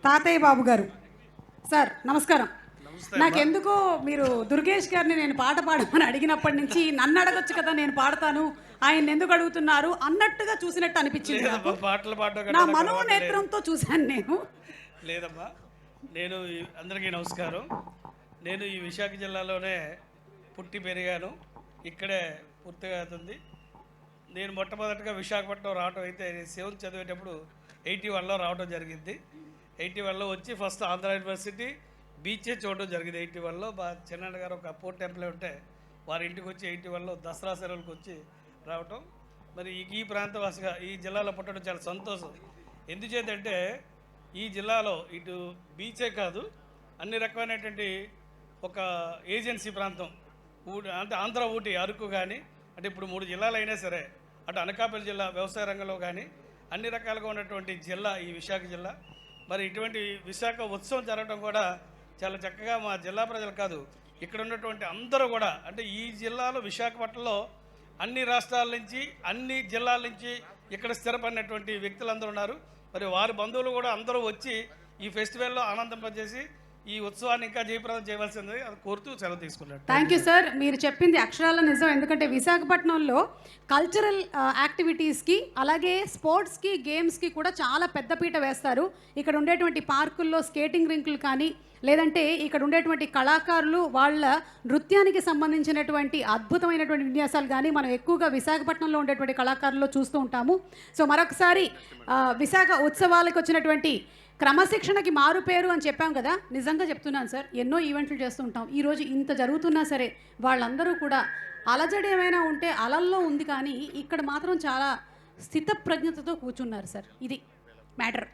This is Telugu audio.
తాతయ్య బాబు గారు సార్ నమస్కారం. నాకెందుకో మీరు దుర్గేష్ గారిని నేను పాట పాడమని అడిగినప్పటి నుంచి నన్ను అడగొచ్చు కదా నేను పాడతాను, ఆయన ఎందుకు అడుగుతున్నారు అన్నట్టుగా చూసినట్టు అనిపించింది నాకు. పాటలు పాడడం నా మనోనేత్రంతో చూశాను నేను. లేదమ్మా. నేను అందరికీ నమస్కారం. నేను ఈ విశాఖ జిల్లాలోనే పుట్టి పెరిగాను, ఇక్కడే పూర్తిగా అవుతుంది. నేను మొట్టమొదటిగా విశాఖపట్నం రావడం అయితే సెవెంత్ చదివేటప్పుడు 81లో రావడం జరిగింది. 81లో వచ్చి ఫస్ట్ ఆంధ్ర యూనివర్సిటీ బీచే చూడడం జరిగింది. 81లో మా చిన్నాన్న గారు ఒక పోర్ట్ టెంపుల్ ఉంటే వారి ఇంటికి వచ్చి 81లో దసరా సెలవులకు వచ్చి రావటం. మరి ఈ ప్రాంతవాసిగా ఈ జిల్లాలో పుట్టడం చాలా సంతోషం. ఎందుచేతంటే ఈ జిల్లాలో ఇటు బీచే కాదు, అన్ని రకమైనటువంటి ఒక ఏజెన్సీ ప్రాంతం అంటే ఆంధ్ర ఊటీ అరకు కానీ, అంటే ఇప్పుడు 3 జిల్లాలు అయినా సరే, అటు అనకాపల్లి జిల్లా వ్యవసాయ రంగంలో కానీ అన్ని రకాలుగా ఉన్నటువంటి జిల్లా ఈ విశాఖ జిల్లా. మరి ఇటువంటి విశాఖ ఉత్సవం జరగడం కూడా చాలా చక్కగా మా జిల్లా ప్రజలు కాదు, ఇక్కడ ఉన్నటువంటి అందరూ కూడా, అంటే ఈ జిల్లాలో విశాఖపట్నంలో అన్ని రాష్ట్రాల నుంచి అన్ని జిల్లాల నుంచి ఇక్కడ స్థిరపడినటువంటి వ్యక్తులందరూ ఉన్నారు. మరి వారి బంధువులు కూడా అందరూ వచ్చి ఈ ఫెస్టివల్లో ఆనందింపజేసి ఈ ఉత్సవాన్ని ఇంకా జయప్రదం చేయవలసింది అది కోరుతూ సెలవు తీసుకున్నాడు. Thank you sir. మీరు చెప్పింది అక్షరాల నిజం. ఎందుకంటే విశాఖపట్నంలో కల్చరల్ యాక్టివిటీస్కి అలాగే స్పోర్ట్స్కి గేమ్స్కి కూడా చాలా పెద్దపీట వేస్తారు. ఇక్కడ ఉండేటువంటి పార్కుల్లో స్కేటింగ్ రింకులు కానీ, లేదంటే ఇక్కడ ఉండేటువంటి కళాకారులు వాళ్ళ నృత్యానికి సంబంధించినటువంటి అద్భుతమైనటువంటి విన్యాసాలు కానీ మనం ఎక్కువగా విశాఖపట్నంలో ఉండేటువంటి కళాకారుల్లో చూస్తూ ఉంటాము. సో మరొకసారి విశాఖ ఉత్సవాలకు వచ్చినటువంటి క్రమశిక్షణకి మారు పేరు అని చెప్పాం కదా, నిజంగా చెప్తున్నాను సార్. ఎన్నో ఈవెంట్లు చేస్తూ ఉంటాం, ఈరోజు ఇంత జరుగుతున్నా సరే వాళ్ళందరూ కూడా అలజడి ఏమైనా ఉంటే అలల్లో ఉంది, కానీ ఇక్కడ మాత్రం చాలా స్థితప్రజ్ఞతతో కూర్చున్నారు సార్. ఇది మ్యాటర్.